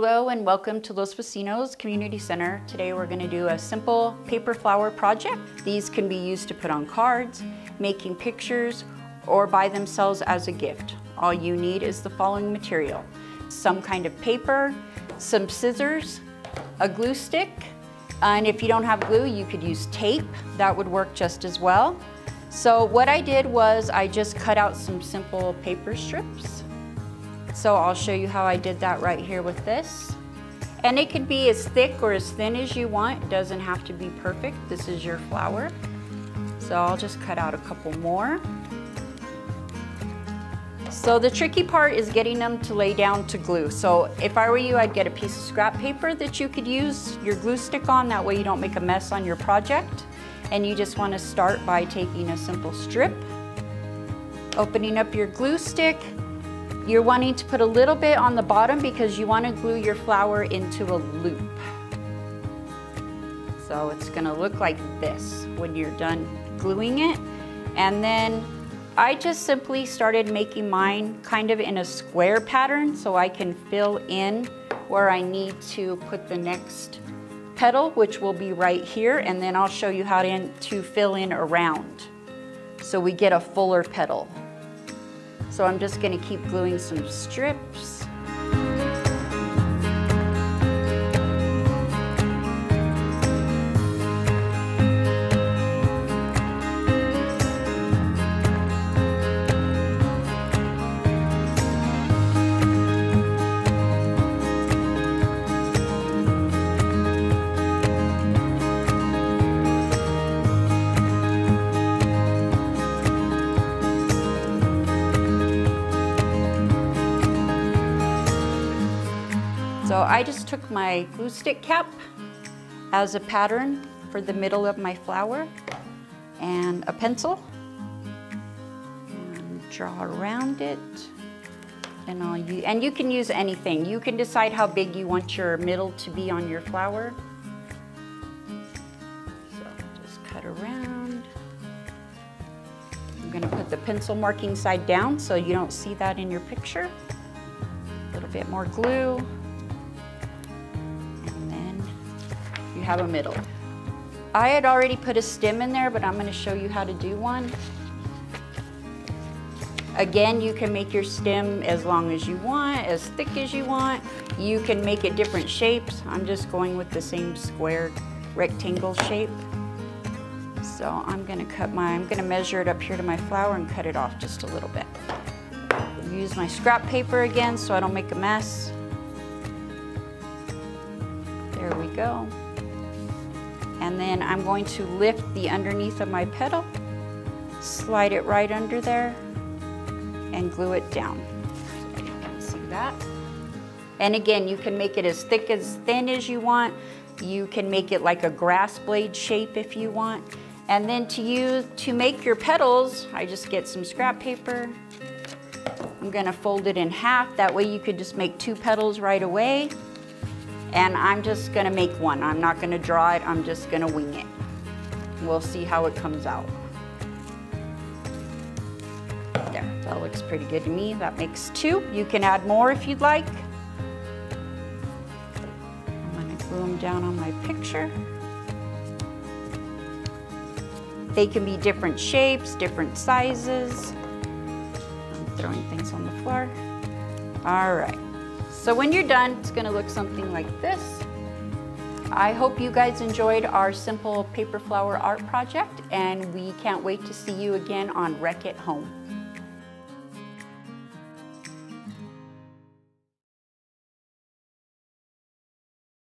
Hello and welcome to Los Vecinos Community Center. Today we're going to do a simple paper flower project. These can be used to put on cards, making pictures, or by themselves as a gift. All you need is the following material: some kind of paper, some scissors, a glue stick, and if you don't have glue, you could use tape. That would work just as well. So what I did was I just cut out some simple paper strips. So I'll show you how I did that right here with this. And it could be as thick or as thin as you want. It doesn't have to be perfect. This is your flower. So I'll just cut out a couple more. So the tricky part is getting them to lay down to glue. So if I were you, I'd get a piece of scrap paper that you could use your glue stick on. That way you don't make a mess on your project. And you just want to start by taking a simple strip, opening up your glue stick. You're wanting to put a little bit on the bottom because you want to glue your flower into a loop. So it's going to look like this when you're done gluing it. And then I just simply started making mine kind of in a square pattern so I can fill in where I need to put the next petal, which will be right here. And then I'll show you how to fill in around so we get a fuller petal. So I'm just going to keep gluing some strips. So I just took my glue stick cap as a pattern for the middle of my flower and a pencil and draw around it. And you can use anything. You can decide how big you want your middle to be on your flower. So just cut around. I'm going to put the pencil marking side down so you don't see that in your picture. A little bit more glue. You have a middle. I had already put a stem in there, but I'm going to show you how to do one. Again, you can make your stem as long as you want, as thick as you want. You can make it different shapes. I'm just going with the same square rectangle shape. So I'm going to measure it up here to my flower and cut it off just a little bit. Use my scrap paper again so I don't make a mess. There we go. And then I'm going to lift the underneath of my petal, slide it right under there, and glue it down. So you can see that. And again, you can make it as thick as thin as you want. You can make it like a grass blade shape if you want. And then to make your petals, I just get some scrap paper. I'm gonna fold it in half. That way you could just make 2 petals right away. And I'm just gonna make one. I'm not gonna draw it, I'm just gonna wing it. We'll see how it comes out. There, that looks pretty good to me. That makes 2. You can add more if you'd like. I'm gonna glue them down on my picture. They can be different shapes, different sizes. I'm throwing things on the floor. All right. So when you're done, it's going to look something like this. I hope you guys enjoyed our simple paper flower art project, and we can't wait to see you again on Rec at Home.